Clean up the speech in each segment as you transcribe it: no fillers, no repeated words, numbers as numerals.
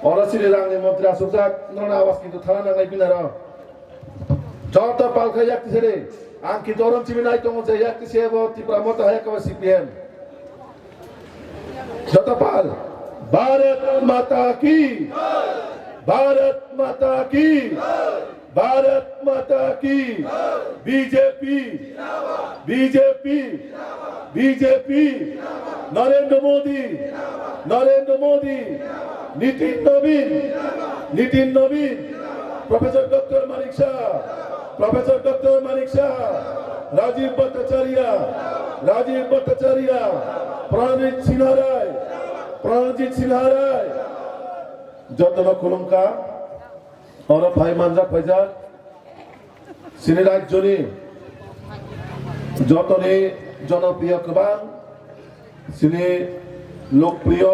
어르신이 랑네 몬트라 속삭 너나 아와스키도 타라나가 비나라 저터 palka yak tisere angki dorom chiminai tongo je yak tisebo tipra mota hayakawa CPM jota pal Bharat Mata की भारत माता की भारत माता की BJP BJP BJP Narendra Modi Nitin नवीन professor doctor Manik Saha Rajib Bhattacharya Pranajit Singha Roy Jatan खुलुमका और भाई मानजा फैजाक सिने राज्यनि जतने जनप्रिय गोबां सिने लोकप्रिय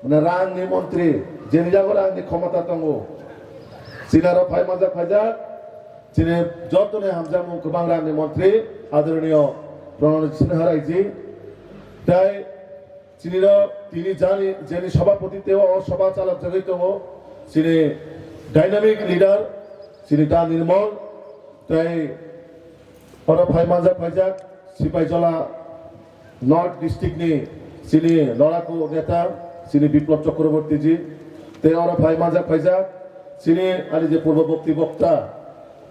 माने रांनि मन्त्रि जेनि जागो रांनि क्षमता दङ सिनारो भाई मानजा फैजाक सिने जतने हामजामु गोबां रांनि मन्त्रि आदरणीय प्रणजीत सिन्हा रायजी ताई তিনি যিনি সভাপতিত্ব ও সভা চালক জগিত তিনি ডাইনামিক লিডার তিনি তা নির্মল তাই ভাই মানজা ফাইজাক সিপাহীজলা নর্থ ডিস্ট্রিক্টনি তিনি লড়াকু নেতা তিনি বিপ্লব চক্রবর্তীজি তাই ভাই মানজা ফাইজাক তিনি আনি যে পূর্ববর্তী বক্তা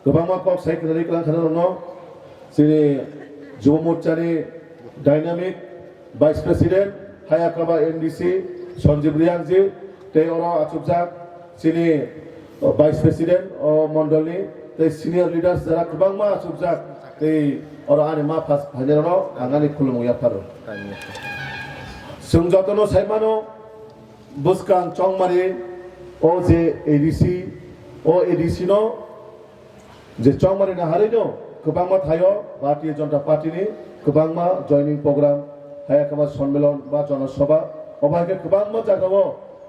গোবাংমা কক সাইকেল খানো তিনি যুব মোর্চানি dynamic vice president Hayakaba NDC Sanjeev Riangji tei oro achukjak sini vice president o mondolni tei senior leaders jara kwbangma achukjak tei oro ani ma phas bhainero angani khulungu yaparo जों जतनो साइमानो बुसकां चंगमारी ओ जे ADC no जे चंगमारी ना हारिनो गोबांमा थायो भारतीय जनता पार्टीनि गोबांमा जयनिं programme हायाकामा सम्मेलन बा जनसभा अबायके गोबांमा जागावो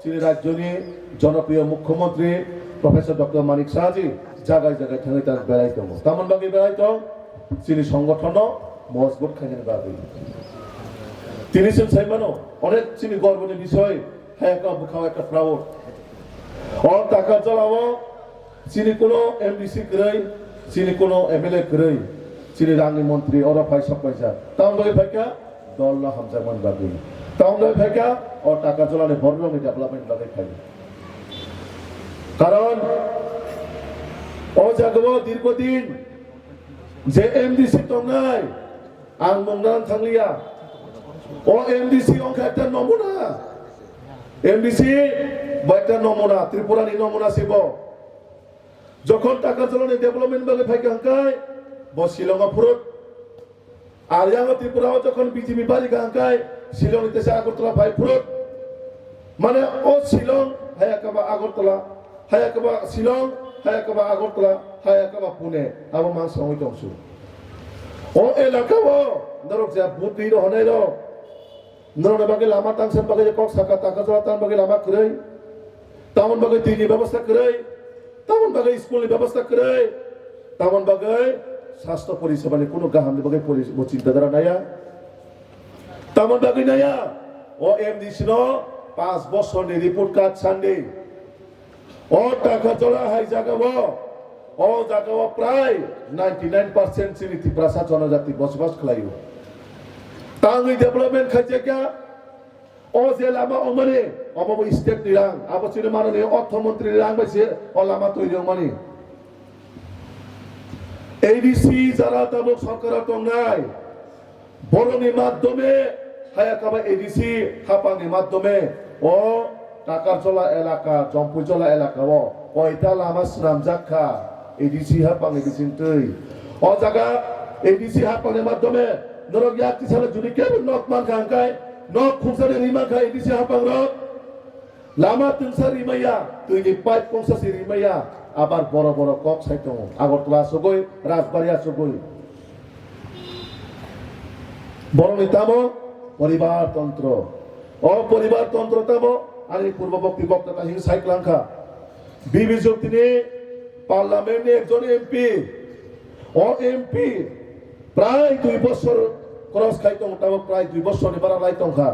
चिनि राज्यनि जनप्रिय मुख्यमंत्री professor doctor Manik Shahaji जागाय जागाय थाङै तार बेराय दङ तामन बागै बेराय दं चिनि संगठनो मजबुत खायनि बागै तिनिसिम साइमानो अनेक चिनि गर्वनि বিষয় हायाका बुखाव একটা प्राउड और टाका चलावो चिनि कोनो एमडीसी गरै चिनि कोनो एमएलए गरै चिनि रांनि मन्त्री और फाइसा पैसा तामन बागै फाइका दल्ला हामजामान बागै तामन बागै फाइका और टाका चलाने बरलंनि डेभलपमेन्ट बागै फाइ কারণ ও জাগো দীর্ঘদিন যে এমডিসি দंनाय आं मुंदान थांलिया ও এমডিসি অংশ একটা নমুনা এমডিসি একটা নমুনা ত্রিপুরানি নমুনা ছিল যখন টাকা চলনে ডেভেলপমেন্ট বাগে ফাইকে হাঙ্কায় বসিলংা ফুরত আর ইয়াঙ্গ ত্রিপুরাও যখন বিজেপি বাড়ি হাঙ্কায় শিলংতে সে আগরতলা ফাই ফুরত মানে ও শিলং হায়াকাবা আগরতলা হায়াকাবা শিলং হায়াকাবা আগরতলা হায়াকাবা পুনে আবো মান সময় দংসু ও এলাকাও নরক যা বুদ্ধি রহনাই র नरने बागे लामा तांसन बागे कक साका ताका जरा तान बागे लामा करै तामन बागे दैनि व्यवस्था करै तामन बागे स्कुलनि व्यवस्था करै तामन बागे स्वास्थ्य परिसेबानि कोनो गाहामनि बागे चिन्ता धारा नाया तामन बागे नाया ओ MDC no 5 বছরनि report card Sunday ओ टाका जरा हाय जागावो ओ जागावो प्राय 99% सिनि त्रिपुरा जनजाति बसबास खालायो तांगै डेभलपमेन्ट खायजेका ओ जे लामा अमने अबाबो स्टेट निरां आबो चिनि माननीय अर्थमन्त्री निरां बायसे ओ लामा तৈরি माने एडीसी যারা তাবো সরকার দंनाय বড়নি মাধ্যমে হায়াকাবা এডিসি হাপানি মাধ্যমে ও টাকারজলা এলাকা জম্পুজলা এলাকা ওইটা লামা সুনাম জাখা এডিসি হাপাং এডিসি তৈ ও জায়গা এডিসি হাপানি মাধ্যমে নরক ইয়াতি সালে যদি কেবল নক মান খাঙ্কায় নক খুবসারে রিমা খায় এডিসি হাপাং রক লামা তিনসা রিমাইয়া তুইনি পাইপ কংসাসি রিমাইয়া আবার বড় বড় কক সাইতো আগরতলা সগৈ রাজবাড়িয়া সগৈ বড় নেতামো পরিবারতন্ত্র ও পরিবারতন্ত্রতামো আনি পূর্ববর্তী বক্তা হিং সাইক্লাঙ্কা বিবিজক তিনি পার্লামেন্টে একজন এমপি ও এমপি প্রায় 2 বছর ক্রস খাইতো তাও প্রায় 2 বছর নিবারা লাইতংখা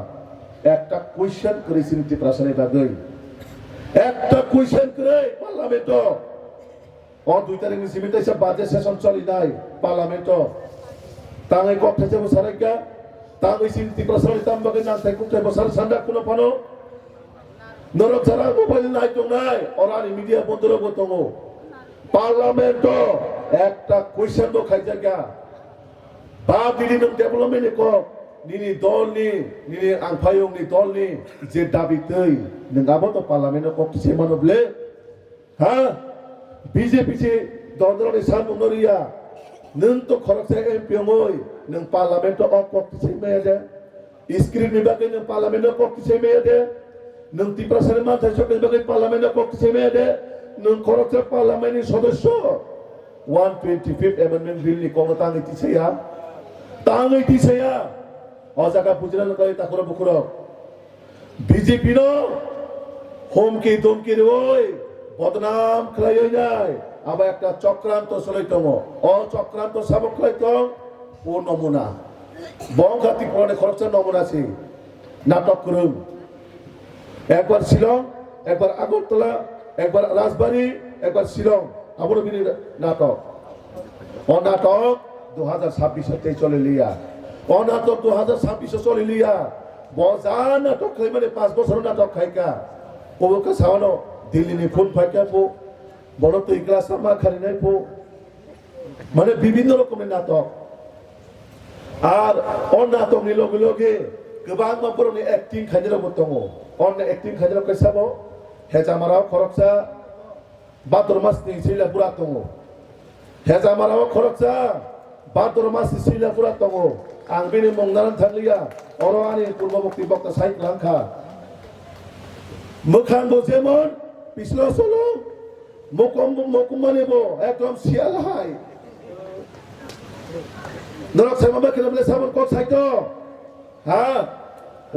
একটা কোয়েশ্চেন করেছেন ত্রিপুরাসানি বাগৈ একটা কুইশন করে পার্লামেন্ট 2 তারিখनि सिमिटाइसा बाजेट सेसन चलिनाय पार्लामेंट ताङै कक्टाइसा बसारैका ताङै सिन्ति प्रसारनि तामबागै नांथाय कुक्टाइ बसार सान्दा कुनो फानो नरक जारा मोबाइल नाय दंनाय अरानि मिडिया बन्दरबो दङ पार्लामेंट একটা কুইশন दो खायजागा बा दिनि नों डेभलपमेन्ट को निनि दलनि निनि आंफायंनि दलनि जे दाबि दै नोंगाबो तो पार्लामेंट कक्टाइसा मानोब्ले हा बीजेपी से दलनि सामुनरिया नों तो खरकसे एमपिओय नों पार्लामेंट अफ कक्टाइसा मेदे स्क्रिन निबागै नों पार्लामेंट कक्टाइसा मेदे नों तिप्रासानि मानथाय सकनि बागै पार्लामेंट कक्टाइसा मेदे नों खरकसे पार्लामेंटनि सदस्य 125th amendment bill ni kong tangi tisaya अजागा बुझिना नकाय ताखुरा बुखुरा बीजेपी नो होमकी दोमकी रोय बदनाम खलाय जाय आबा একটা চক্রান্ত চলাইতম অ চক্রান্ত সাবক খলাইতম ও নমুনা বংখাতি পড়ে খরচা নমুনা আছে নাটক করুন একবার শিলং একবার আগরতলা একবার রাজবাড়ী একবার শিলং আবুর বিনি নাটক ও নাটক 2026 তে চলে লিয়া ও নাটক 2026 চলে লিয়া বজা নাটক খাই মানে 5 বছর নাটক খাইকা ওকে সাওনো দিল্লি ফোন ফাইকা পো বড় তো ইগলা সামা খালি নাই পো মানে বিভিন্ন রকমের নাটক আর ও নাটক নি লগে লগে गोबां मानफोरनि एक्टिं खायजेरावबो दङ अन एक्टिं खायजेराव कैसाबो हेजामाराव खरकसा भाद्र मासनि सैलापुरा दङ हेजामाराव खरकसा भाद्र मासनि सैलापुरा दङ आं बेनि मंनानै थांलिया अरआनि पूर्वबक्ति बक्ता साइक लांखा मोखांबो जेमन पिछलो सलो मकुमानिबो एकदम सियालहाय नरक साइमाबा केनबले साबन कक साइतो हा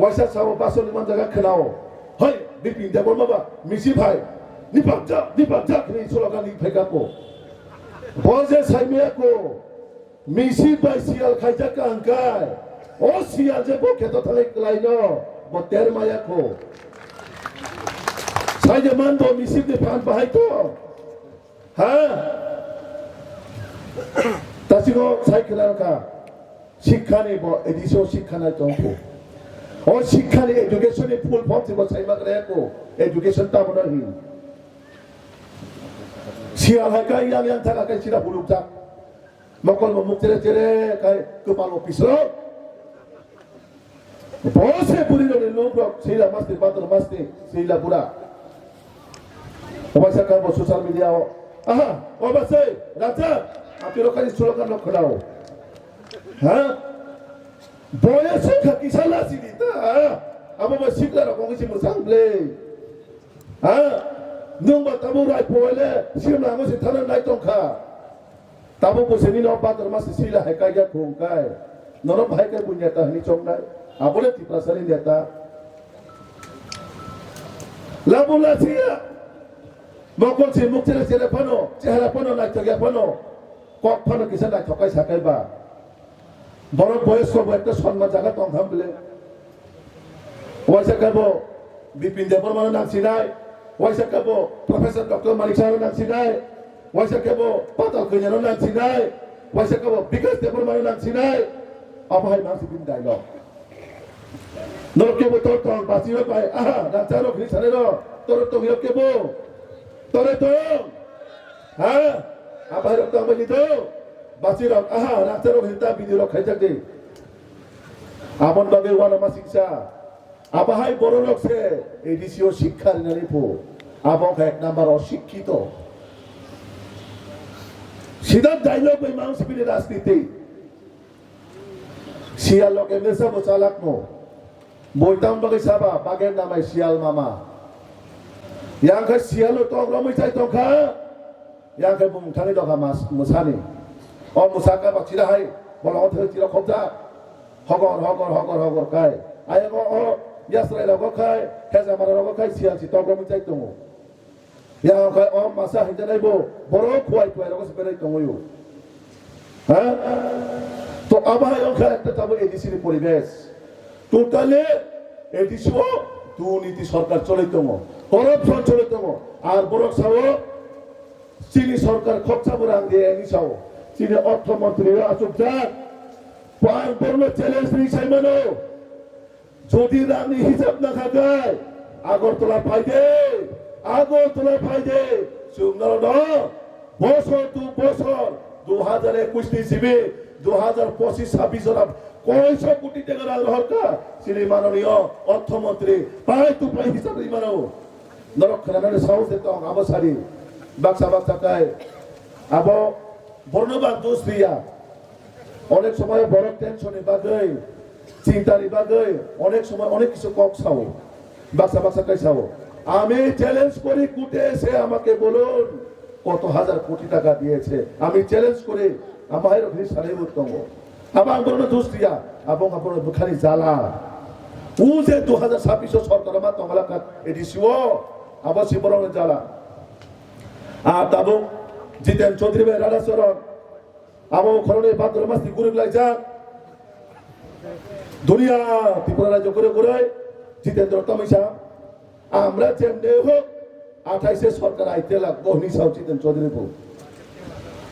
वाइसा साव बासोनि मानजागा खोनाओ है बिपिन देबल माबा मिसि भाई निपाजा नि सलगानि फैगाको बजे साइमेको मिसि बाय सियाल खाइजाका अंकाय ओ सियाल जे बखे तो थाले क्लाइनो बतेर मायाको साइजे मान दो मिसि दे फान बाहाय तो हा तासिगो साइखेलाका शिक्षानि एडिसो शिक्षाना दंखो ओ शिक्षानि एजुकेशननि फुल फर्म से साइमाग्रायाको एजुकेशन ताबना हि सिया हाका yang थाका kai sira bulukja मकल मुक चेरे kai kepala officer बसे पुरी रे लोग सिला मस्ती बातर मस्ती सिला पूरा ओबासा का सोशल मीडिया आहा ओबासे राजा आपिरो kai स्लोगन न खडाओ हाँ बोले सुखा किसाला सिदिता अब मैं सिकला रखूँगी सिमुसांगले हाँ नंबर तबु राय पोले सिमला मुझे थाना नाइट टोंखा तबु कुछ नहीं नौ बात रमास सिला है क्या खोंका है नरो भाई के बुनियाता है निचोंगा अब बोले तीसरा सरी देता लाबुला सिया मौकों से मुक्ति चेहरे पनो नाइट तो क्या पनो कॉक पनो किसान नाइट थोका साके बा বড় বয়স সব একটা সম্মান জায়গা তো হামলে ওয়াইসা কাবো বিপিন দেবর মানে নাচি নাই ওয়াইসা কাবো প্রফেসর ডক্টর মালিক সাহেব নাচি নাই ওয়াইসা কাবো পাতাল কইনার নাচি নাই ওয়াইসা কাবো বিকাশ দেবর মানে নাচি নাই অবহাই মাসি বিন ডায়লগ নরকেবো তোর তো বাসিও পায় আহা নাচারো খ্রিস্টানের তোর তো হিরকেবো তোরে তো হ্যাঁ আবার তো আমি তো Basirok, aha, nacerok hita video khajak de. Amon bagai wana masiksa. Abahai bororok se edisio শিক্ষার নারিপো abok এক নাম্বার অশিক্ষিত সিধা ডায়লগ এই মানুষ বিলে রাজনীতি শিয়াল লোক এমএসা বচালাক নো বইতাম বাgai সাবা বাগের নামাই শিয়াল মামা yang khai শিয়াল তো রমই চাই তো খা yang khai বুম থানি দখা মাস মুসানি ও মুসাকা বাচিরা হাই বলা অথে চিরা খবজা হগর কাই আয়গো ও ইয়াসরাই লগো খাই হেজা মারা লগো খাই শিয়াল সি তো রমই চাই তো yang khai o masa hinjanai bo boro khwai লগো সিবেলাই তময়ু হ্যাঁ তো আবাই ও খাই একটা তাবো এডিসি পরিবেশ টোটালি এডিসি দুর্নীতি সরকার চলে তো করপশন চলে তো আর বড় সাও চীনি সরকার খরচা বরাং দিয়ে এনি সাও চীনি অর্থমন্ত্রী আসুক যাক পাঁচ বড় চ্যালেঞ্জ নি সাইমানো যদি রানি হিসাব না থাকায় আগরতলা ফাইদে সুন্দর বছর 2021 নিছিবে 2025-26 জনাব কয়শো কোটি টাকা রাজহরকা শ্রী মাননীয় অর্থমন্ত্রী পাই হিসাবে মানো নরক্ষণানের সাহস তং আবসারি বাক্সা কায় আবো বর্ণবাদ দোষ দিয়া অনেক সময় বড় টেনশনে বাগৈ চিন্তারি বাগৈ অনেক সময় অনেক কিছু কক চাও বাক্সা কাই চাও আমি চ্যালেঞ্জ করি কুটে এসে আমাকে বলুন কত হাজার কোটি টাকা দিয়েছে আমি চ্যালেঞ্জ করে আমার ওখানে সারাই উত্তম আমার বড় দোষ দিয়া এবং আপনার খালি জ্বালা ও যে 2026 সরকার আমার তমালাকা এডিসিও আবার শিবরং জ্বালা আর তাবো জিতেন চৌধুরী ভাই রাধা চরণ আবো খরণে ভাদ্র মাসি গুরু লাইজা দুনিয়া ত্রিপুরা রাজ্য করে জিতেন্দ্র তমিশা আমরা যেমনি হোক 28-এ সরকার আইতে লাগবো হিসাব জিতেন চৌধুরী বউ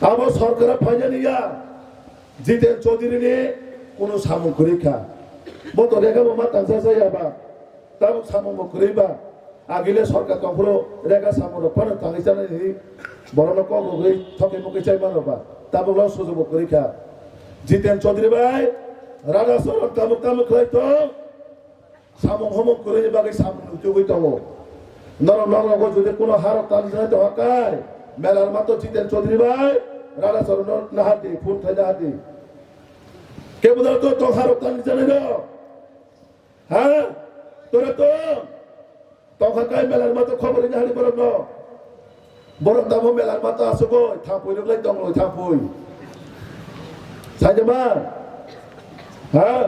আবো সরকার ফাইজা নিয়া জিতেন চৌধুরী নিয়ে কোনো সামগ্রিকা মতো রেখা বোমা তাংসা যাইবা তাও সামগ্রিবা আগিলে সরকার তখন রেখা সামগ্র ফানো তাঙ্গি জানাই বড় লোক ঠকে মুখে চাই মানবা তাবো সুযোগ পরীক্ষা জিতেন চৌধুরী ভাই রাধা চরণ তামুক হয়তো সামুক হমুক করে বাকি সামুক উদ্যোগী তব নরম যদি কোনো হার তাল জানাই তো হকায় মেলার মাত্র জিতেন চৌধুরী ভাই রাধা চরণ নাহাতি ফুল খাই নাহাতি কে বোঝা তো হার তাল জানাই হ্যাঁ তোরা তো তখন মেলার মাত্র খবর জাহারি বরং দাম মেলার মাত্র আসো গো থাপুই লোক দং থাপুই সাইজমা হ্যাঁ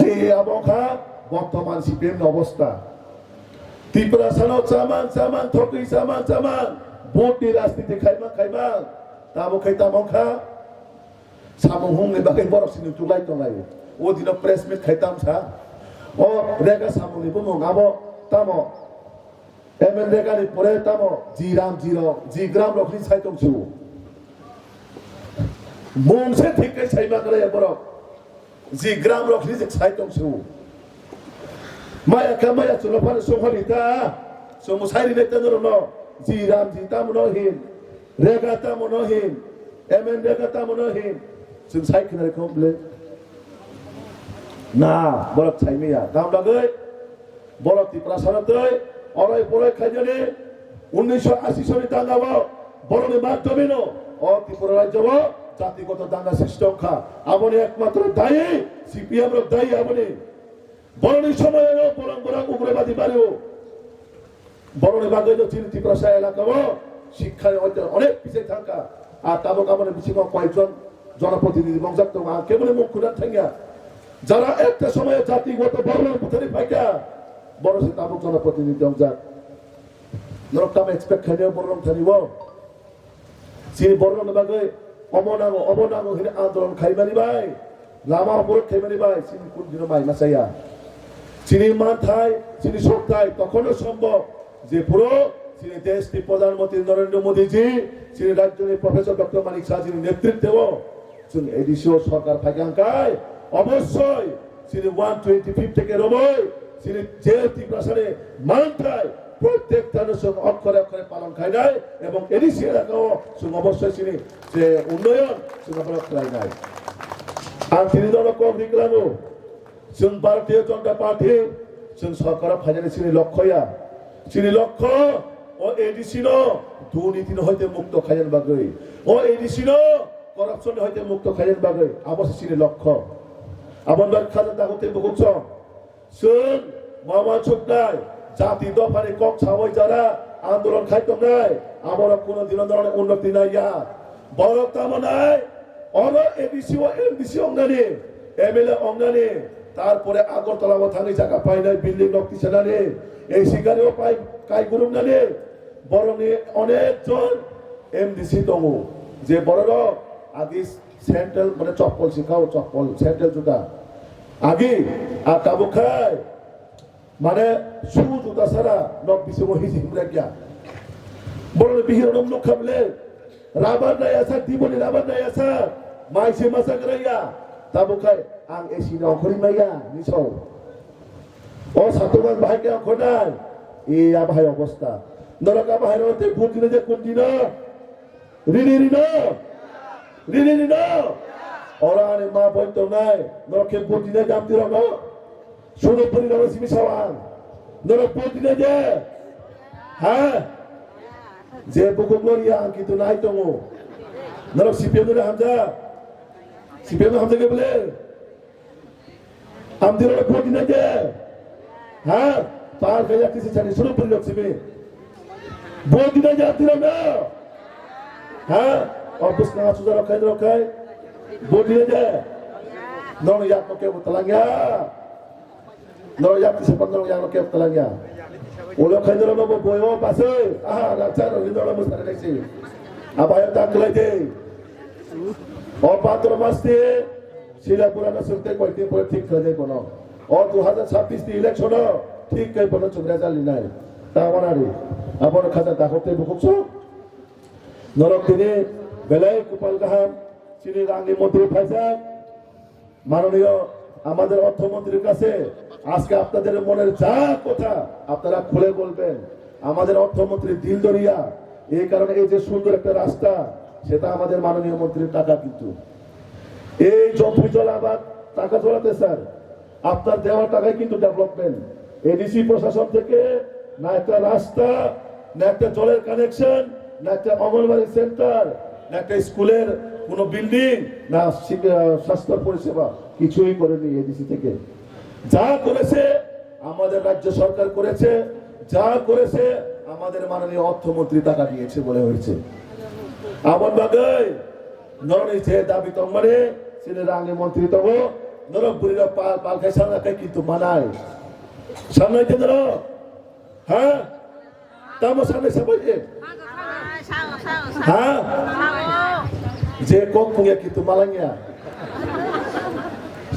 এই আবহাওয়া বর্তমান সিপিএম অবস্থা ত্রিপুরা সানো চামান থকি চামান ভোটনি রাজনীতি খাইমা তাবো খাইতামখা সামং হুংনি বাকি বড় সিনি তুলাই তলাই ও দিন প্রেস মিট খাইতাম সা ও রেগা সামনি বুমং আবো তামো এমএলএ গাড়ি পরে তামো জি গ্রাম রখনি সাইতং ছু মংসে ঠিকই সাইবা করে বড় জি গ্রাম রখনি যে সাইতং ছু মায়া চলো পারে সোহলিতা সমু সাইরি নেতে ন জি তামো নহিন রেগা তামো নহিন এমএলএ রেগা তামো নহিন जों साइखनाय कमप्ले ना बरक साइमिया दाम लागै बरक ত্রিপুরা সারাতৈ অরাই পরাই খাইজনে 1980 সনে দাঙ্গাবো বরণে মাধ্যমে ন ও ত্রিপুরা রাজ্য জাতিগত দাঙ্গা সিস্টেম খা আপনি একমাত্র দায়ী সিপিএম র দায়ী আপনি বরণের সময় বরং উগ্রবাদী মারিও বরণে বাগৈ চিন ত্রিপুরা এলাকাও শিক্ষায় অনেক পিছিয়ে থাকা আর তাবো কামনে বিছিক কয়েকজন জনপ্রতিনিধি বংশাক্ত কেবল মুখ খুঁড়ার থাঙ্গা যারা একটা সময় জাতিগত বর্ণের ভিতরে পাইকা বড় সে তাবুক জনপ্রতিনিধি বংশাক নরকটাম এক্সপেক্ট খাইলেও বর্ণ থানিব সেই বর্ণ বাগে অবনাঙ্গ হিনে আন্দোলন খাইমানি ভাই লামা অপরাধ খাইমানি ভাই চিনি কোন দিন মাই মাসাইয়া চিনি মান থাই চিনি শক্তাই তখনও সম্ভব যে পুরো তিনি দেশটি প্রধানমন্ত্রী নরেন্দ্র মোদীজি তিনি রাজ্যের প্রফেসর ডক্টর মানিক শাহজির নেতৃত্বেও এডিসিও সরকার ফাঁকাঙ্কায় অবশ্যই তিনি 125 থেকে রবই তিনি যে ত্রিপুরাসারে মানতায় প্রত্যেকটা অক্ষরে অক্ষরে পালন খাই নাই এবং এডিসি এলাকাও অবশ্যই তিনি যে উন্নয়ন করাই নাই আর তিনি দল কম নিকলানো ভারতীয় জনতা পার্টি সরকার ফাইনালি তিনি লক্ষ্য ও এডিসি দুর্নীতি হইতে মুক্ত খাইয়ের বাগৈ ও এডিসি করাপশন হইতে মুক্ত খাইয়ের বাগৈ অবশ্যই লক্ষ্য আমার খাজা দাগতে বুকুছ সুন মামা ছুকনাই জাতি দফারে কক ছাওয়াই যারা আন্দোলন খাইতো নাই আমার কোনো দিন ধরনের উন্নতি নাই বড় তামনাই অন এডিসি ও এমডিসি অঙ্গানি এমএলএ অঙ্গানি তারপরে আগরতলা থানি জায়গা পাই নাই বিল্ডিং নক্তি সেনানি এই শিকারিও পাই কাই গুরুম নানি বরং অনেকজন এমডিসি দङ যে বড় আগে সেন্ট্রাল মানে চপ্পল শিখাও চপ্পল সেন্ট্রাল জুতা আগে আর কাবু খায় মানে সুজুতা সারা নক বিসে মহিজি হিমরাগিয়া বড় বিহির নম নক খাবলে রাবার নাই আসা দিবনি রাবার নাই আসা মাইসে মাসা গরাইয়া তাবুকাই আং এসি ন খরি মাইয়া নিছৌ ও সাতমান ভাইকে খনাই এই আবহাই অবস্থা নরক আবহাই রতে ভোট দিনে যে কোন দিন রিনি রিনো ওরানে মা বইতো নাই নরকে ভোট দিনে জামতি রঙ শুধু পরিণাম সিমি সাওয়ান নরক ভোট দিনে যে হ্যাঁ যে বুকুম লরিয়া কিন্তু নাই তমো নরক সিপিএম হামজা কে বলে আমদির ভোট দিনে যে হ্যাঁ পার গয়া কিসে জানি শুরু করে লক্ষ্মী ভোট দিনে জামতি রঙ হ্যাঁ অবশ্য না সুজা রখাই ভোট দিনে যে নরক ইয়াক কে বতলাঙ্গা নরক কিসে পন্দর ইয়াক কে বতলাঙ্গা ওলো খাই দরো বাবু বয়ও পাছে আহা রাজা রহিদরা মুসারে লাইছে আবায় তাকলাই দে ও পাত্র মাসতে শিলা পুরানা সুলতে কয়তে পরে ঠিক হয়ে যায় কোন ও 2026 তে ইলেকশন ঠিক কই বড় চুগরা চালি নাই তা আমারে আপন খাতা তাকতে বুকুছ নরক দিনে বেলাই কুপাল গাহাম চিনি রাঙ্গি মন্ত্রী ফাইসা মাননীয় আমাদের অর্থমন্ত্রীর কাছে আজকে আপনাদের মনের যা কথা আপনারা খুলে বলবেন আমাদের অর্থমন্ত্রী দিল দরিয়া এই কারণে এই যে সুন্দর একটা রাস্তা সেটা আমাদের মাননীয় মন্ত্রীর টাকা কিন্তু এই জমি জলাবাদ টাকা চলাতে স্যার আপনার দেওয়া টাকায় কিন্তু ডেভেলপমেন্ট এডিসি প্রশাসন থেকে না একটা রাস্তা না একটা জলের কানেকশন না একটা অঙ্গনবাড়ি সেন্টার না একটা স্কুলের কোনো বিল্ডিং না স্বাস্থ্য পরিষেবা কিছুই করেনি এডিসি থেকে যা করেছে আমাদের রাজ্য সরকার করেছে যা করেছে আমাদের মাননীয় অর্থমন্ত্রী টাকা দিয়েছে বলে হয়েছে আমন বাগাই নরনি যে দাবি তংমারে সিনে রাঙ্গে মন্ত্রী তব নরকপুরীরা পাল খাই সামনে কিন্তু মানায় সামনে কে ধরো হ্যাঁ তামো সামনে সবাই হ্যাঁ যে কক পুঙ্গে কিন্তু মালাঙ্গিয়া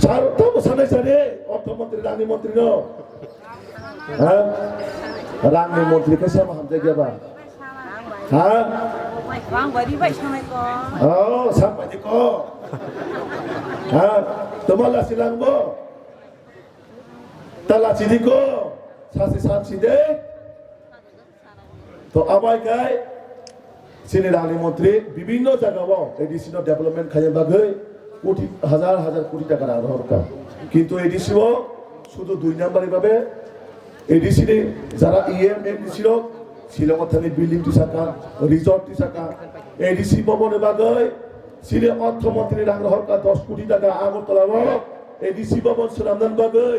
সার তামো সামনে সারে অর্থমন্ত্রী রাঙ্গি মন্ত্রী ন হ্যাঁ রাঙ্গি মন্ত্রী কে সামনে হামতে গেবা হ্যাঁ oh sampai di ko ha tomala silangbo tala sidiko sasi samside তো আবাই গায় সিনে রানী মন্ত্রী বিভিন্ন জায়গাও এডিসিনো ডেভেলপমেন্ট খাইয়ে বাগে কোটি হাজার হাজার কোটি টাকা দরকার কিন্তু এডিসিও শুধু দুই নাম্বারই ভাবে এডিসি যারা ইএম এডিসিও শিলংত থানি বিল্ডিং টিসাকা রিসর্ট টিসাকা এডিসি ভবনে বাগে সিনে অর্থমন্ত্রী রাংরহরকা 10 কোটি টাকা আগরতলাও এডিসি ভবন সুনামদান বাগে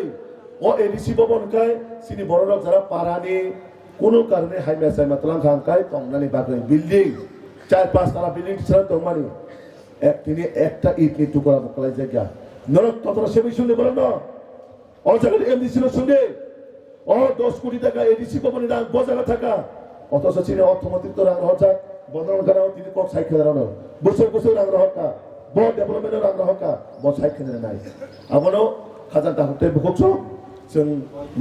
ও এডিসি ভবন কাই সিনে বড় যারা পারানি কোনো কারণে হাইমে সাইমা তলাং খাঙ্কাই তংনানি বাগে বিল্ডিং 4-5 তলা বিল্ডিং টিসারা তংমানি তিনি একটা ইট নিটু করা বকলাই জায়গা নরক ততরা সেবি শুনলে বলেন না ও জায়গা এমডিসি র শুনলে ও 10 কোটি টাকা এডিসি ভবনে রাং বজাগা থাকা অথচ চীনের অর্থমন্ত্রী তো রাং হচ্ছে বন্ধন করাও তিনি কক সাইকেল দাঁড়ানো বছর রাং হকা বড় ডেভেলপমেন্টের রাং হকা বড় সাইকেল নাই আমারও হাজার টাকা হতে বুকছ जों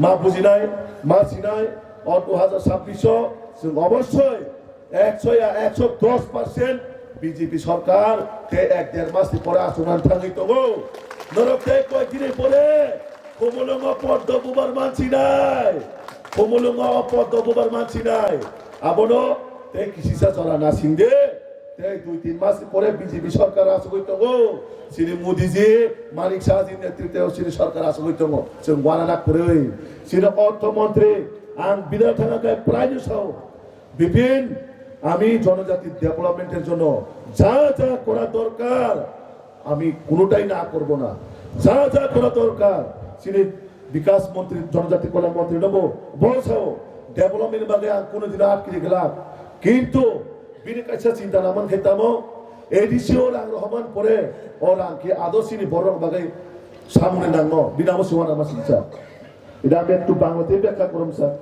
मा बुजिनाय मा सिनाय और 2026 जों অবশ্যই 100% বিজেপি সরকার তে 1-1.5 মাস পরে আসুনান থাঙ্গি তো নরকতে কয়দিনে পরে কোমলঙ্গ পদ্ম বুবার মানছি নাই কোমলঙ্গ পদ্ম বুবার মানছি নাই আবনো তে কিসিসা চলা না সিংদে তে 2-3 মাস পরে বিজেপি সরকার আসুই তো শ্রী মোদিজি মানিক শাহজির নেতৃত্বে শ্রী সরকার আসুই তো जों ওয়ানানা করে শ্রী অর্থমন্ত্রী আং বিধান থাকায় প্রায় সহ বিপিন আমি জনজাতির ডেভেলপমেন্টের জন্য যা যা করা দরকার আমি কোনোটাই না করব না যা যা করা দরকার শ্রী বিকাশ মন্ত্রী জনজাতি কল্যাণ মন্ত্রী নেব বলছাও ডেভেলপমেন্ট বাদে আর কোনোদিন আটকে গেলাম কিন্তু বিনে কাছে চিন্তা নামান খেতামো এডিসি ও রাং রহমান পরে ও রাং কি আদর্শিনী বরং বাগে সামনে নাঙ্গো বিনামো সুমান আমার চিন্তা এটা আমি একটু বাংলাতে ব্যাখ্যা করুন স্যার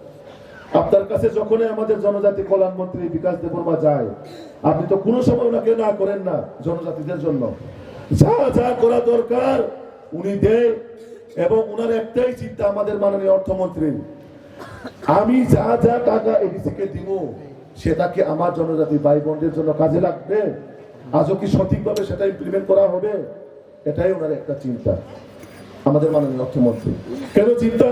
আপনার কাছে যখনই আমাদের জনজাতি কল্যাণ মন্ত্রী বিকাশ দেববর্মা যায় আপনি তো কোনো সময় ওনাকে না করেন না জনজাতিদের জন্য যা যা করা দরকার উনি দেয় এবং ওনার একটাই চিন্তা আমাদের মাননীয় অর্থমন্ত্রী, আমি যা যা টাকা এডিসি কে দিব সেটাকে আমার জনজাতি ভাই বোনদের জন্য কাজে লাগবে, আজও কি সঠিকভাবে সেটা ইমপ্লিমেন্ট করা হবে, এটাই ওনার একটা চিন্তা। আমাদের মাননীয় অর্থমন্ত্রী কেন চিন্তা,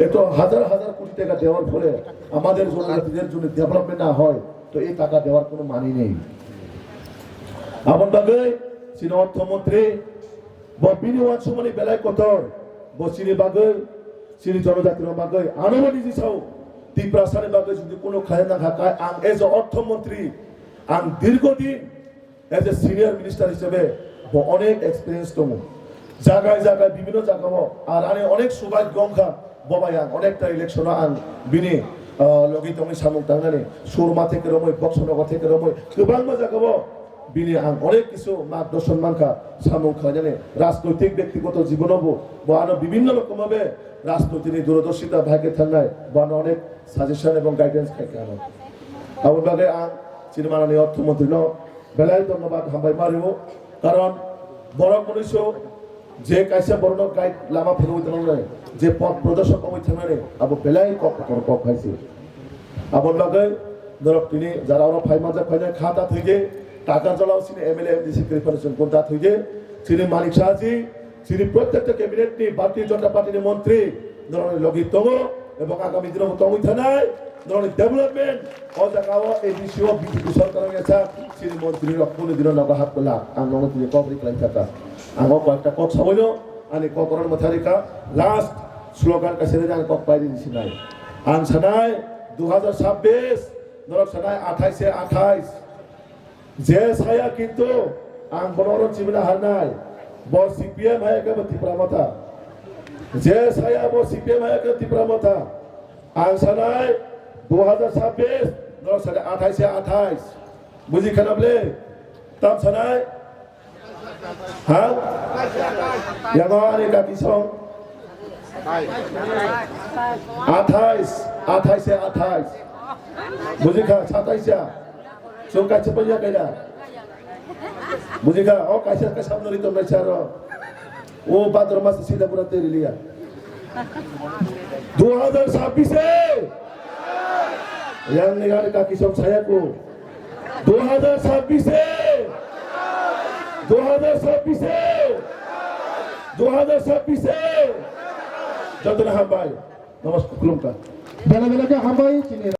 এত হাজার হাজার কোটি টাকা দেওয়ার ফলে আমাদের জনজাতিদের জন্য ডেভেলপমেন্ট না হয় তো এই টাকা দেওয়ার কোনো মানে নেই। এমন ভাবে চীন অর্থমন্ত্রী বিনিয়োগ সময় বেলায় কত বসিনি বাগে চিনি জনজাতির বাগে আনবানি দিছাও তিপ্রাসানি বাগে যদি কোনো খায় না খায় আং এজ অর্থমন্ত্রী আং দীর্ঘদিন এজ এ সিনিয়র মিনিস্টার হিসেবে অনেক এক্সপিরিয়েন্স দङ, জায়গায় জায়গায় বিভিন্ন জায়গায় আর আনে অনেক সৌভাগ্য গংখা ববাই আং অনেকটা ইলেকশন আং বিনি লগি তমি সামুক তাंनानै সুরমা থেকে রমই বক্সনগর থেকে রমই गोबां জায়গায় বিনি আং অনেক কিছু মার্গদর্শন মানখা সামুক খাইনাनै রাজনৈতিক ব্যক্তিগত জীবনবো আরো বিভিন্ন রকম ভাবে রাজনৈতিক দূরদর্শিতা ভাগে থাকনাय বানো অনেক সাজেশন এবং গাইডেন্স খাইকে আনো আবার বাগে আং চীন মাননীয় অর্থমন্ত্রী ন বেলায় ধন্যবাদ হামবাই মারিব, কারণ বড় মনুষ্য যে কাইসা বড় গাইড লামা ফেরুই থাকনাय যে পথ প্রদর্শক হই থাকনাनै আবো বেলায় কক খাইছে আবার বাগে ধরক তিনি যারা ওরা ফাইমাজা ফাইনা খাতা থেকে টাকা জলাও চিনি এমএলএ এমডিসি প্রিপারেশন করতে থেকে চিনি মালিক শাহজি চিনি প্রত্যেকটা ক্যাবিনেট নি ভারতীয় জনতা পার্টির মন্ত্রী ধরনের লগি তঙ্গ এবং আগামী দিনে তঙ্গই থানায় ধরনের ডেভেলপমেন্ট ও জায়গাও এই বিষয় বিজেপি সরকারের কাছে চিনি মন্ত্রী রক্ষণের দিন নগা হাত তোলা আং মন্ত্রী কবরি ক্লাইম থাকা আঙো কয়েকটা কক সাবইল আনি ককরণ মথারিকা লাস্ট স্লোগান কাছে আং কক পাই দিছি নাই আং সানায় 2026 ধরক সানায় 28 এ 28 যে ছায়া কিন্তু আং বড় চিবিনা হারনাই বর সিপিএম হায়াকে ত্রিপুরামতা যে ছায়া বর সিপিএম হায়াকে ত্রিপুরামতা আং সানাই 2026 ধরক সানায় 28 এ 28 বুঝি খানাবলে তাম সানায় হ্যাঁ ইয়ামানি কাকিসং 28 এ 28 বুঝি খা 27 Sung kaca punya kaya, bukan? Oh kaca kasam nuri tu macam mana? Oh badar masih sila berarti lihat. 2026 yang negara kaki som saya ku 2026 jatuh hambai, namaskar kulumka. Bela-bela ke hambai cini.